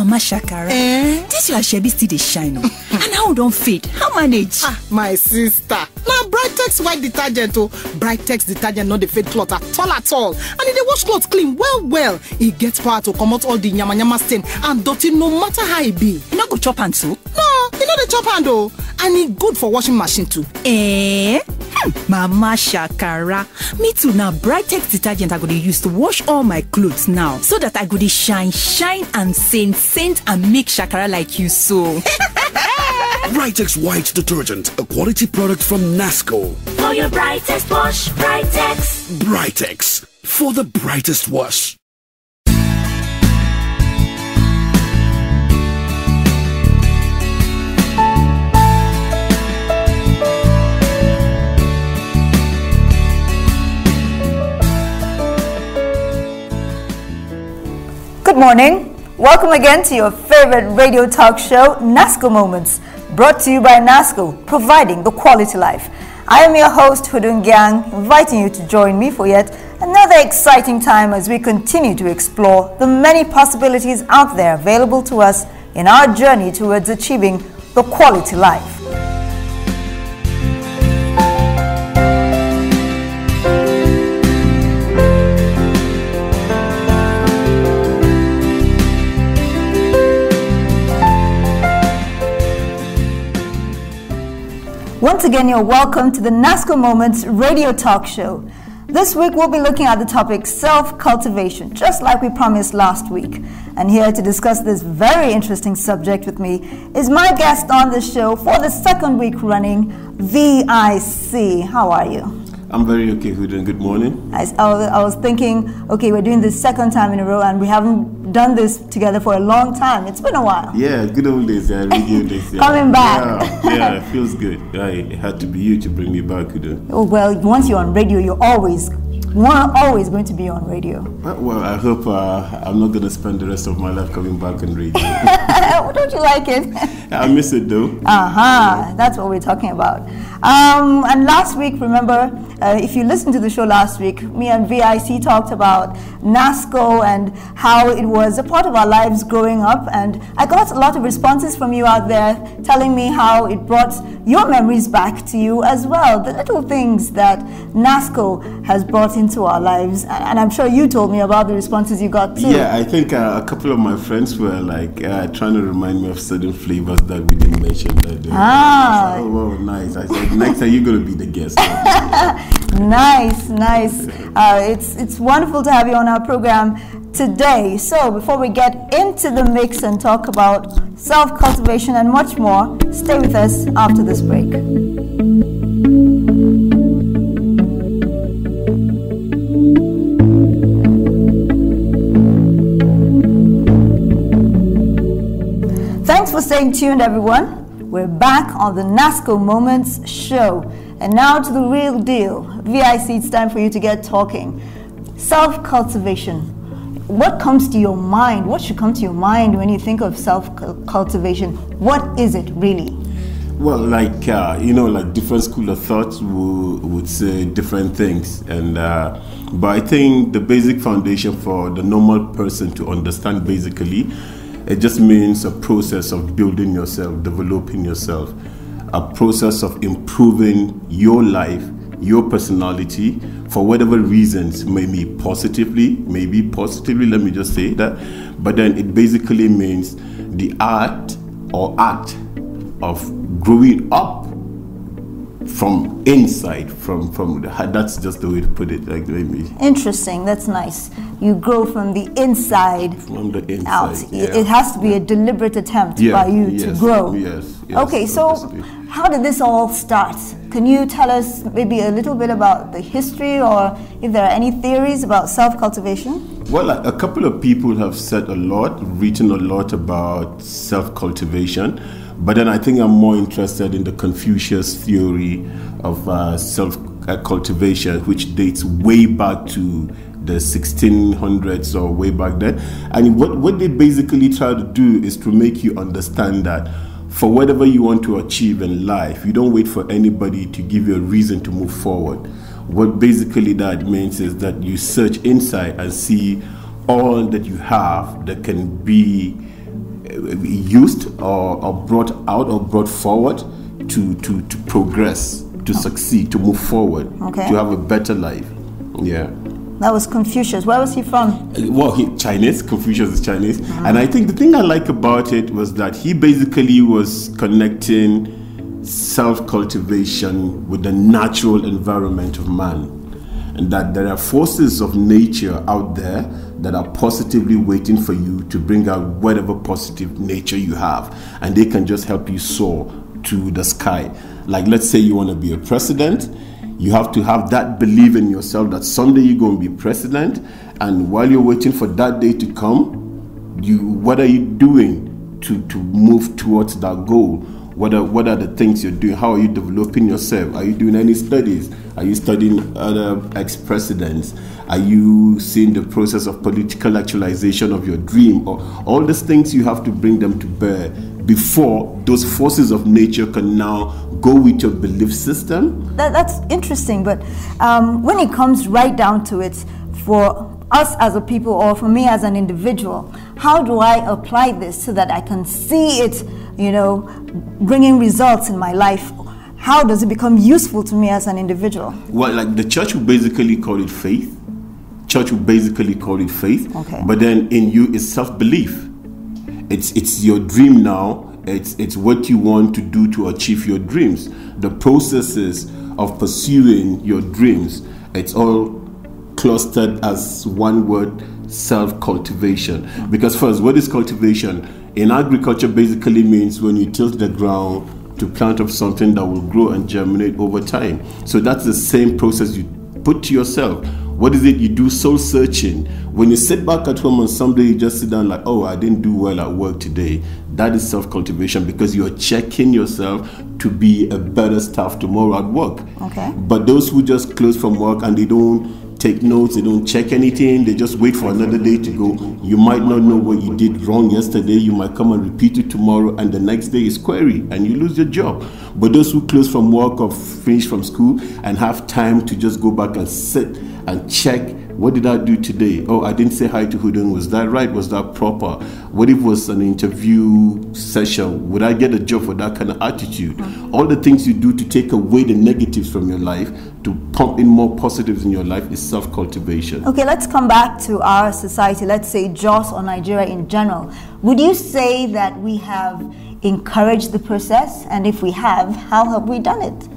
Mama Shakara. This your Shebi still dey shine. And how don't fade? How manage? My sister. Now Brightex white detergent oh. Brightex detergent not the fade cloth at all. And it dey wash clothes clean well. It gets power to come out all the nyama stain and dirty no matter how it be. You not go chop hand too? No, you know the chop hand though. And it good for washing machine too. Mama Shakara. Me too now. Brightex detergent I go to use to wash all my clothes now. So that I go to shine and scent and make Shakara like you so. Brightex white detergent, a quality product from Nasco. For your brightest wash, Brightex. Brightex, for the brightest wash. Good morning. Welcome again to your favorite radio talk show, Nasco Moments, brought to you by Nasco, providing the quality life. I am your host, Hudun Gyang, inviting you to join me for yet another exciting time as we continue to explore the many possibilities out there available to us in our journey towards achieving the quality life. Once again, you're welcome to the Nasco Moments radio talk show. This week, we'll be looking at the topic self-cultivation, just like we promised last week. And here to discuss this very interesting subject with me is my guest on the show for the second week running, V.I.C. How are you? I'm very okay, Hudun. Good morning. I was thinking, okay, we're doing this second time in a row and we haven't done this together for a long time. It's been a while. Yeah, good old days, radio days. Yeah. Coming back. Yeah, it feels good. It had to be you to bring me back, Hudun. Oh, well, once you're on radio, you're always going to be on radio. Well, I hope I'm not going to spend the rest of my life coming back on radio. Don't you like it? I miss it though. That's what we're talking about. And last week, remember, if you listened to the show last week, me and V.I.C. talked about Nasco and how it was a part of our lives growing up. And I got a lot of responses from you out there telling me how it brought your memories back to you as well. The little things that Nasco has brought into our lives. And I'm sure you told me about the responses you got too. Yeah, I think a couple of my friends were like trying to remind me of certain flavors that we didn't mention that day. Oh, wow, nice. I said, next time you're going to be the guest. Nice. It's wonderful to have you on our program today. So before we get into the mix and talk about self-cultivation and much more, stay with us after this break. Thanks for staying tuned, everyone. We're back on the Nasco Moments show. And now to the real deal. V.I.C., it's time for you to get talking. Self-cultivation. What comes to your mind? What should come to your mind when you think of self-cultivation? What is it really? Well, like different school of thoughts would say different things. And but I think the basic foundation for the normal person to understand basically, it just means a process of building yourself, developing yourself, a process of improving your life, your personality, for whatever reasons, maybe positively, let me just say that. But then it basically means the art or act of growing up from inside, that's just the way to put it. Like maybe. Interesting. That's nice. You grow from the inside. From the inside. Out. Yeah. It has to be a deliberate attempt by you to grow. Yes. Okay. So, how did this all start? Can you tell us maybe a little bit about the history, or if there are any theories about self-cultivation? Well, a couple of people have said written a lot about self-cultivation. But then I think I'm more interested in the Confucius theory of self-cultivation, which dates way back to the 1600s or way back then. And what they basically try to do is to make you understand that for whatever you want to achieve in life, you don't wait for anybody to give you a reason to move forward. What basically that means is that you search inside and see all that you have that can be used or brought out or brought forward to progress, to succeed, to move forward, to have a better life. Yeah. That was Confucius. Where was he from? Well, Chinese. Confucius is Chinese. And I think the thing I like about it was that he basically was connecting self-cultivation with the natural environment of man. And that there are forces of nature out there that are positively waiting for you to bring out whatever positive nature you have. And they can just help you soar to the sky. Like, let's say you want to be a president. You have to have that belief in yourself that someday you're going to be president, and while you're waiting for that day to come, what are you doing to move towards that goal? What are the things you're doing? How are you developing yourself? Are you doing any studies? Are you studying other ex-presidents? Are you seeing the process of political actualization of your dream? Or all these things, you have to bring them to bear before those forces of nature can now go with your belief system. That's interesting, but when it comes right down to it, for us as a people, or for me as an individual, how do I apply this so that I can see it, bringing results in my life? How does it become useful to me as an individual? Well, like the church would basically call it faith. Okay. But then in you is self-belief. It's your dream now. It's what you want to do to achieve your dreams. The processes of pursuing your dreams, it's all clustered as one word: self-cultivation. Because first, what is cultivation? In agriculture, basically means when you tilt the ground to plant up something that will grow and germinate over time. So that's the same process you put to yourself. What is it you do? Soul searching. When you sit back at home and someday you just sit down like, oh, I didn't do well at work today. That is self-cultivation, because you're checking yourself to be a better staff tomorrow at work. Okay. But those who just close from work and they don't take notes, they don't check anything, they just wait for another day to go, you might not know what you did wrong yesterday. You might come and repeat it tomorrow, and the next day is query and you lose your job. But those who close from work or finish from school and have time to just go back and sit and check, what did I do today? Oh, I didn't say hi to Hudun. Was that right? Was that proper? What if it was an interview session? Would I get a job for that kind of attitude? All the things you do to take away the negatives from your life, to pump in more positives in your life, is self-cultivation. Okay, let's come back to our society. Let's say Jos or Nigeria in general. Would you say that we have encouraged the process? And if we have, how have we done it?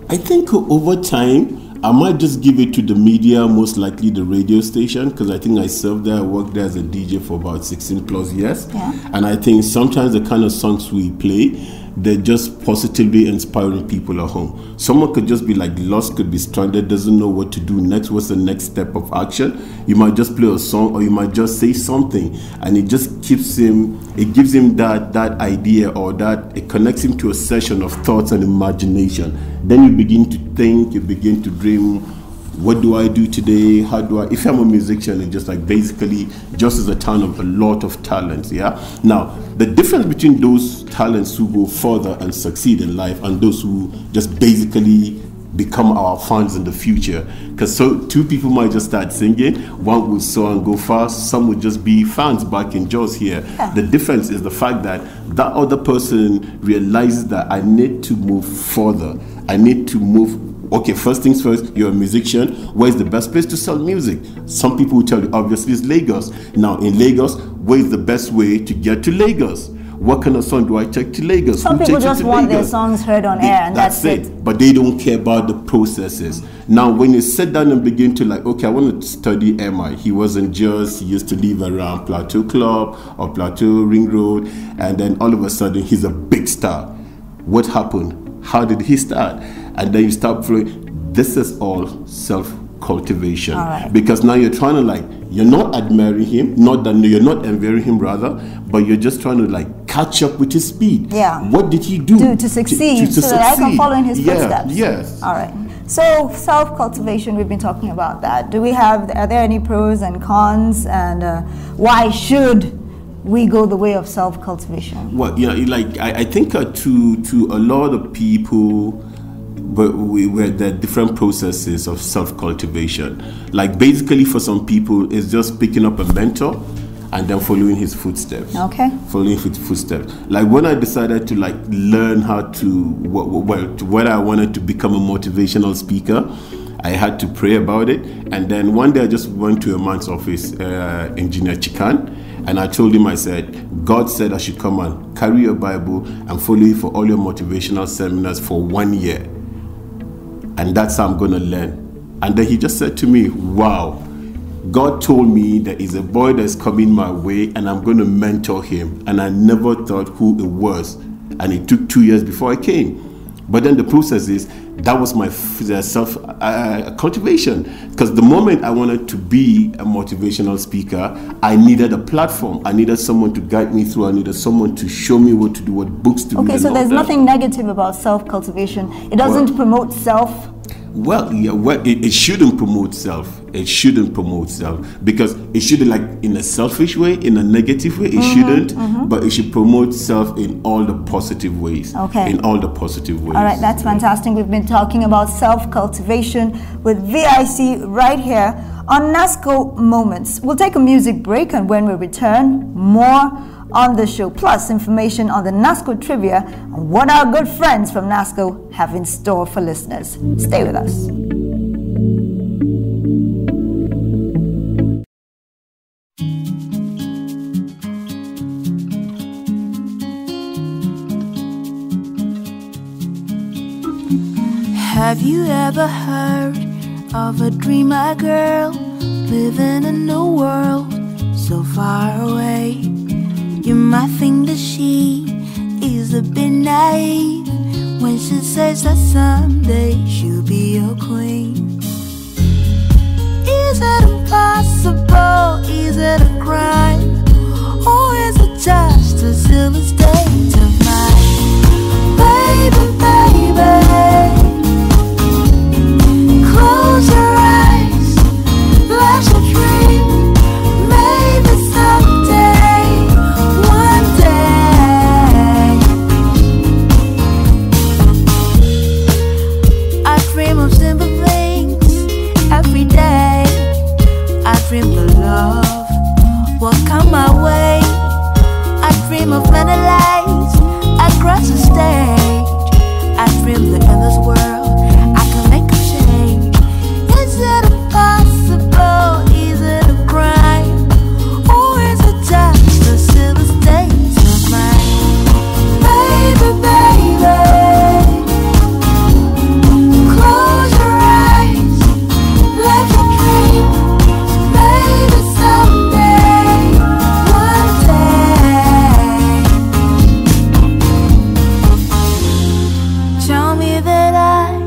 I think over time, I might just give it to the media, most likely the radio station, because I think I served there. I worked there as a DJ for about 16 plus years. Yeah. And I think sometimes the kind of songs we play, they're just positively inspiring people at home. Someone could just be like lost, could be stranded, doesn't know what to do next. What's the next step of action? You might just play a song, or you might just say something, and it just gives him that idea, or that it connects him to a session of thoughts and imagination. Then you begin to think, you begin to dream, what do I do today? How do I, if I'm a musician, it's just like basically just as a town of a lot of talents, yeah? Now, the difference between those talents who go further and succeed in life and those who just basically become our fans in the future, because two people might just start singing, one will soar and go fast, some would just be fans back in Jos here. Yeah. The difference is the fact that that other person realizes that I need to move further. I need to move. Okay, first things first, you're a musician. Where's the best place to sell music? Some people will tell you, obviously, it's Lagos. Now, in Lagos, where's the best way to get to Lagos? What kind of song do I take to Lagos? Some people just want their songs heard on air, and that's it. But they don't care about the processes. Now, when you sit down and begin to like, okay, I want to study MI. He wasn't just, he used to live around Plateau Club or Plateau Ring Road, and then all of a sudden, he's a big star. What happened? How did he start? And then you start flowing. This is all self-cultivation. Right. Because now you're trying to like, you're not admiring him, you're not envying him rather, but you're just trying to like catch up with his speed. Yeah. What did he do to succeed, so that I can follow in his footsteps? Yes. All right. So self-cultivation, we've been talking about that. Are there any pros and cons, and why should we go the way of self-cultivation? Well, like I think to a lot of people, but were the different processes of self-cultivation. Like basically for some people, it's just picking up a mentor and then following his footsteps. Okay. Following his footsteps. Like when I decided to like learn how to, whether I wanted to become a motivational speaker, I had to pray about it. And then one day I just went to a man's office, Engineer Chikan, and I told him, I said, God said I should come and carry your Bible and follow you for all your motivational seminars for 1 year. And that's how I'm going to learn. And then he just said to me, wow, God told me there is a boy that's coming my way and I'm going to mentor him. And I never thought who it was. And it took 2 years before I came. But then the process is, that was my self-cultivation. Because the moment I wanted to be a motivational speaker, I needed a platform. I needed someone to guide me through. I needed someone to show me what to do, what books to read. Okay, so there's nothing negative about self-cultivation. It doesn't promote self. Well, yeah, it shouldn't promote self. It shouldn't promote self because it shouldn't, like in a selfish way, in a negative way. It shouldn't, but it should promote self in all the positive ways. Okay. In all the positive ways. All right, that's fantastic. We've been talking about self-cultivation with V.I.C. right here on Nasco Moments. We'll take a music break, and when we return, more on the show, plus information on the Nasco trivia and what our good friends from Nasco have in store for listeners. Stay with us. Have you ever heard of a dreamer girl living in a world so far away? You might think that she is a bit naive when she says that someday she'll be your queen. Is it impossible? Is it a crime? Or is it just a silly state of mind? Baby, baby, close your eyes, let's dream. Maybe someday, one day, I dream of simple things every day. I dream the love will come my way. I dream of many lights across the stage. I dream that in this world I can make a change. Is it impossible? Is it a crime? Or is it just a silly state of mind? Baby, baby, close your eyes, let me dream. Maybe someday, one day. Tell me that I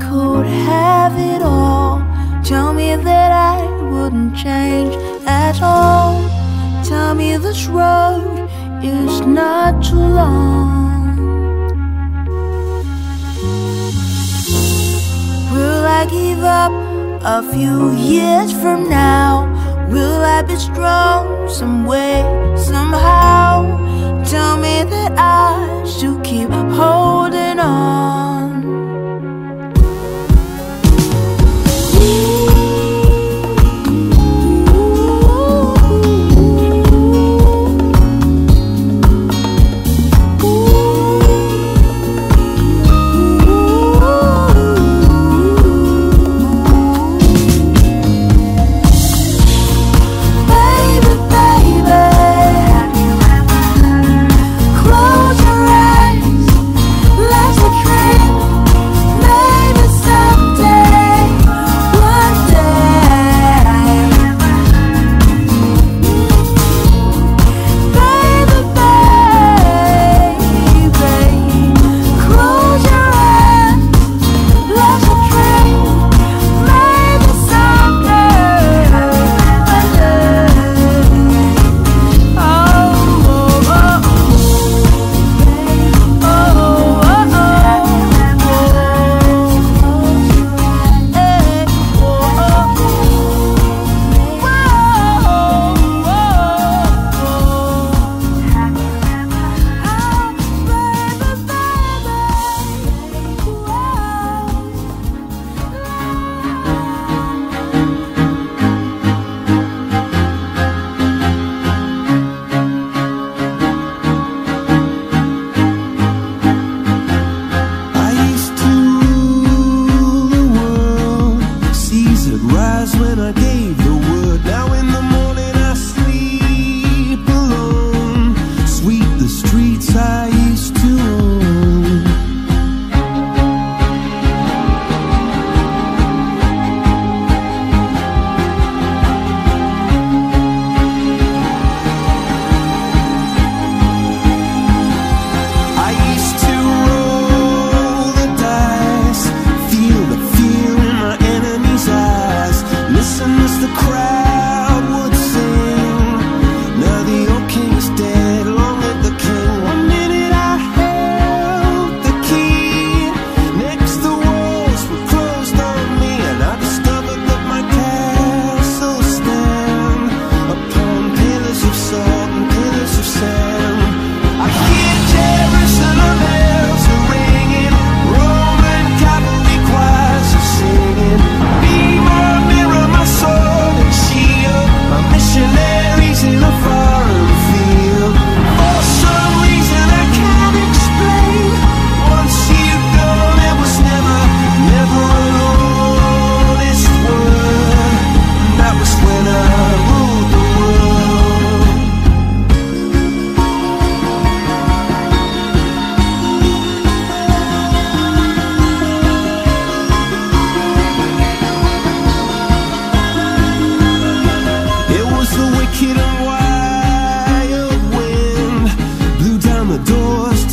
could have it all. Tell me that I wouldn't change at all. Tell me this road is not too long. Will I give up a few years from now? Will I be strong some way, somehow? Tell me that I should keep holding on. Baby, baby, close your eyes,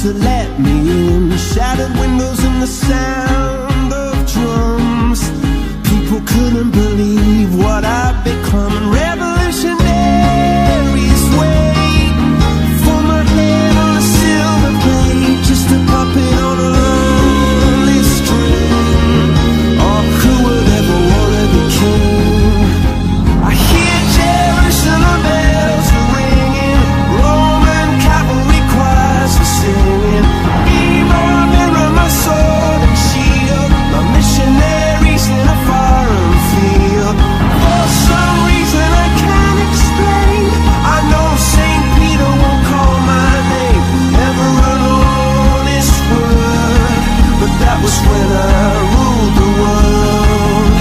to let me in. Shattered windows and the sound of drums. People couldn't believe what I'd become. Revolutionaries wait for my head on a silver plate, just a puppet on a lonely string. Oh, who would ever want to be king? I hear Jerusalem bells are ringing, Roman cavalry choirs are singing. Mirror, mirror, my sword and shield, my missionaries in a foreign field. For some reason I can't explain, I know St. Peter won't call my name. Never an honest word, but that was when I ruled the world.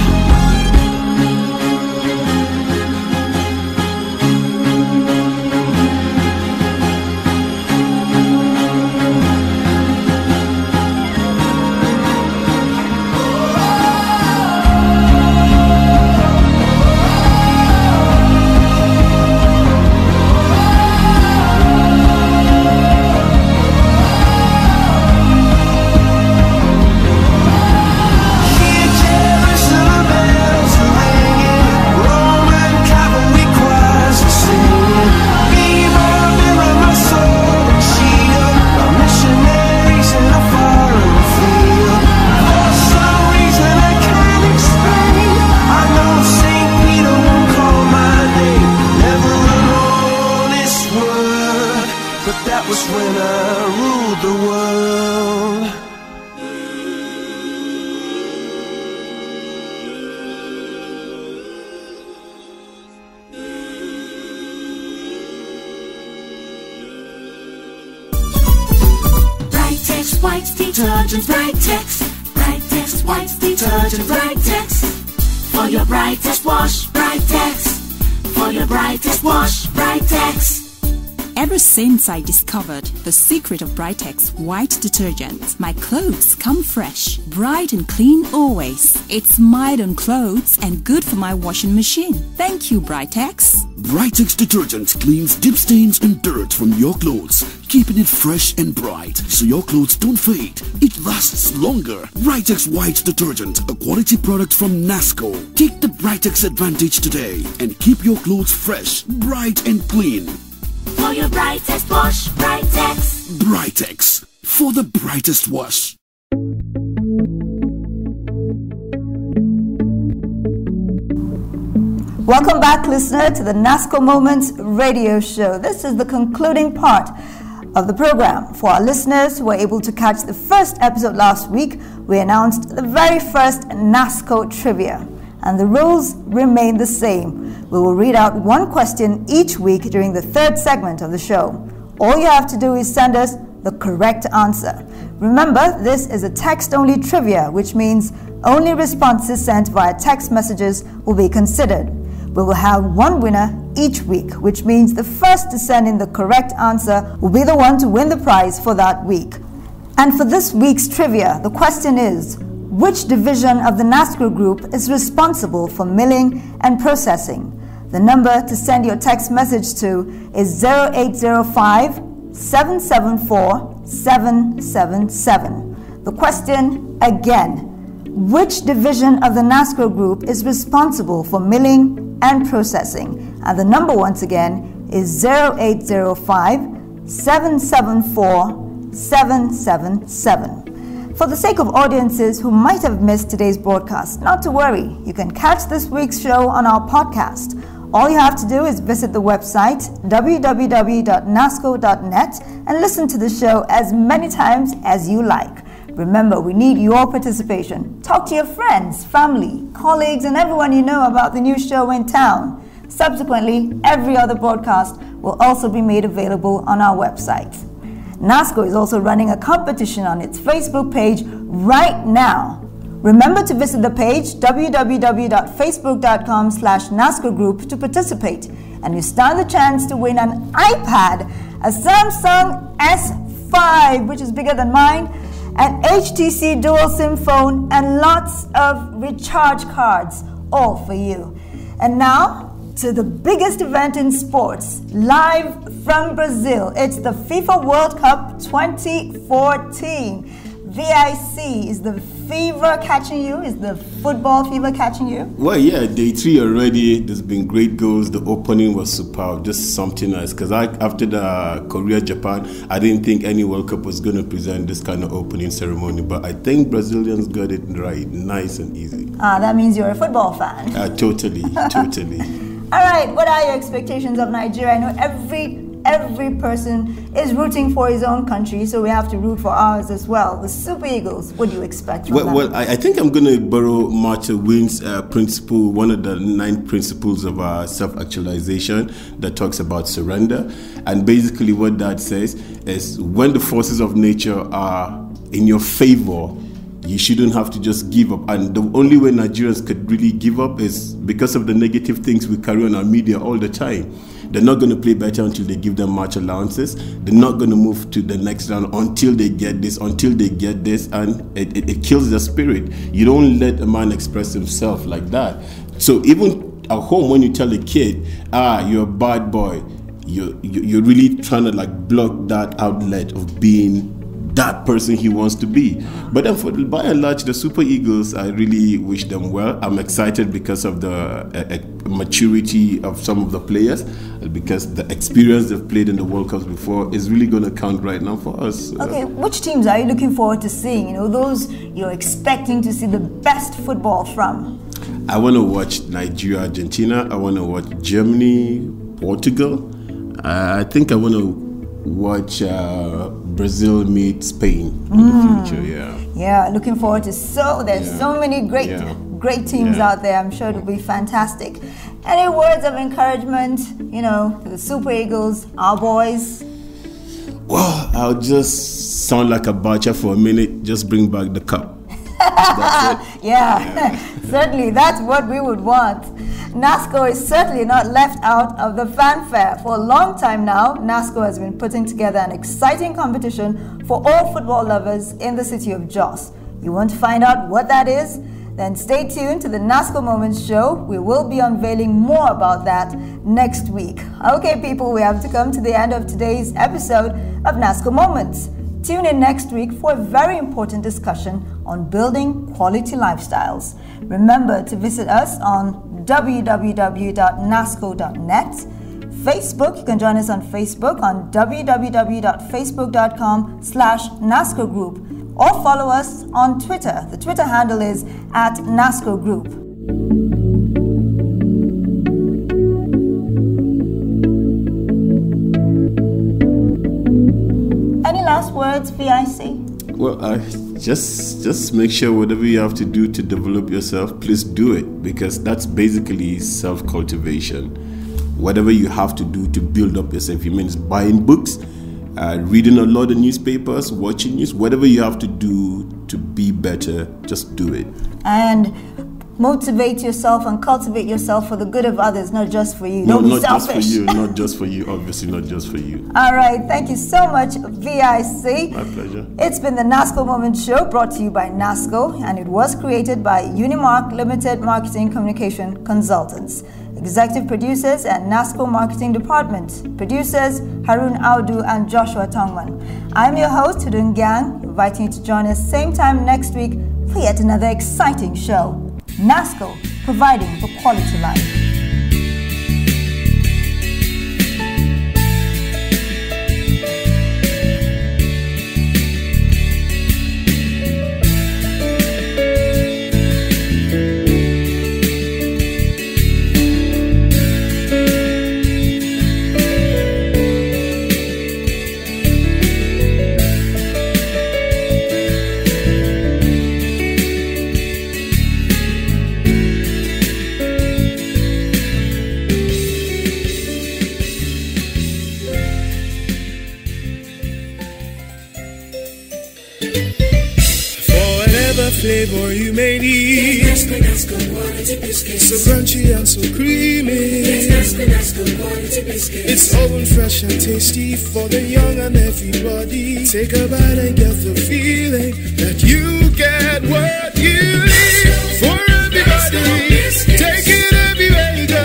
Hear Jerusalem bells are ringing, Roman cavalry choirs are singing. Mirror, mirror, my sword and shield, my missionaries in a foreign field. For some reason I can't explain, I know St. Peter won't call my name. Never an honest word, but that was when I ruled the world. Brightex white detergent, Brightex. Brightex white detergent, Brightex. For your brightest wash, Brightex. For your brightest wash, Brightex. Ever since I discovered the secret of Brightex white detergent, my clothes come fresh, bright and clean always. It's mild on clothes and good for my washing machine. Thank you, Brightex. Brightex detergent cleans deep stains and dirt from your clothes, keeping it fresh and bright so your clothes don't fade. It lasts longer. Brightex white detergent, a quality product from Nasco. Take the Brightex advantage today and keep your clothes fresh, bright and clean. For your brightest wash, Brightex. Brightex, for the brightest wash. Welcome back, listener, to the Nasco Moments radio show. This is the concluding part of the program. For our listeners who were able to catch the first episode last week, we announced the very first Nasco trivia. And the rules remain the same. We will read out one question each week during the third segment of the show. All you have to do is send us the correct answer. Remember, this is a text-only trivia, which means only responses sent via text messages will be considered. We will have one winner each week, which means the first to send in the correct answer will be the one to win the prize for that week. And for this week's trivia, the question is, which division of the Nasco group is responsible for milling and processing? The number to send your text message to is 0805 774 777. The question again, which division of the Nasco group is responsible for milling and processing? And the number once again is 0805 774 777. For the sake of audiences who might have missed today's broadcast, not to worry, you can catch this week's show on our podcast. All you have to do is visit the website www.nasco.net and listen to the show as many times as you like. Remember, we need your participation. Talk to your friends, family, colleagues, and everyone you know about the new show in town. Subsequently, every other broadcast will also be made available on our website. Nasco is also running a competition on its Facebook page right now. Remember to visit the page www.facebook.com/Nasco Group to participate, and you stand the chance to win an iPad, a Samsung S5, which is bigger than mine, an HTC dual SIM phone, and lots of recharge cards, all for you. And now, to the biggest event in sports, live from Brazil. It's the FIFA World Cup 2014. V.I.C. Is the fever catching you? Is the football fever catching you? Well, yeah, day 3 already. There's been great goals. The opening was superb, just something nice. Because after the Korea-Japan, I didn't think any World Cup was going to present this kind of opening ceremony. But I think Brazilians got it right, nice and easy. That means you're a football fan. Totally. All right, what are your expectations of Nigeria? I know every person is rooting for his own country, so we have to root for ours as well. The Super Eagles, what do you expect from them? Well, I think I'm going to borrow Martha Wynne's principle, one of the 9 principles of self-actualization that talks about surrender. And basically what that says is when the forces of nature are in your favor, you shouldn't have to just give up. And the only way Nigerians could really give up is because of the negative things we carry on our media all the time. They're not going to play better until they give them match allowances. They're not going to move to the next round until they get this, and it kills their spirit. You don't let a man express himself like that. So even at home, when you tell a kid, you're a bad boy, you're really trying to like block that outlet of being that person he wants to be. But then by and large, the Super Eagles, I really wish them well. I'm excited because of the maturity of some of the players, because the experience they've played in the World Cups before is really going to count right now for us. Okay, which teams are you looking forward to seeing? Those you're expecting to see the best football from? I want to watch Nigeria, Argentina. I want to watch Germany, Portugal. I think I want to watch Brazil meet Spain in the future. Yeah, looking forward to so many great teams out there. I'm sure it'll be fantastic. Any words of encouragement, to the Super Eagles, our boys? Well, I'll just sound like a butcher for a minute. Just bring back the cup. That's it. Yeah. Certainly, that's what we would want. Nasco is certainly not left out of the fanfare. For a long time now, Nasco has been putting together an exciting competition for all football lovers in the city of Jos. You want to find out what that is? Then stay tuned to the Nasco Moments show. We will be unveiling more about that next week. Okay, people, we have to come to the end of today's episode of Nasco Moments. Tune in next week for a very important discussion on building quality lifestyles. Remember to visit us on www.nasco.net. Facebook, you can join us on Facebook on www.facebook.com/NASCO Group, or follow us on Twitter. The Twitter handle is @NASCO Group. Any last words, V.I.C.? Well, just make sure whatever you have to do to develop yourself, please do it, because that's basically self-cultivation. Whatever you have to do to build up yourself, it means buying books, reading a lot of newspapers, watching news, whatever you have to do to be better, just do it. And motivate yourself and cultivate yourself for the good of others, not just for you. Don't be selfish. Just for you, not just for you, obviously not just for you. All right, thank you so much, V.I.C. My pleasure. It's been the Nasco Moment Show, brought to you by Nasco, and it was created by Unimark Limited Marketing Communication Consultants. Executive producers and Nasco Marketing Department. Producers Harun Audu and Joshua Tongman. I'm your host, Hudun Gang, inviting you to join us same time next week for yet another exciting show. Nasco, providing for quality life. Flavor you may need. Nasco quality biscuits. So crunchy and so creamy. Nasco quality biscuits. It's oven fresh and tasty for the young and everybody. Take a bite and get the feeling that you get what you need. For everybody, take it everywhere you go.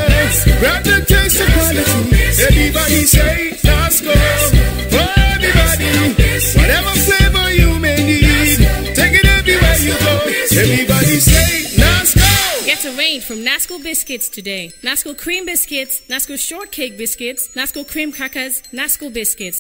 grab the taste of quality. Everybody say Nasco. For everybody, whatever flavor you may need, take it everywhere you go. Everybody say Nasco. Get a range from Nasco biscuits today. Nasco cream biscuits, Nasco shortcake biscuits, Nasco cream crackers, Nasco biscuits.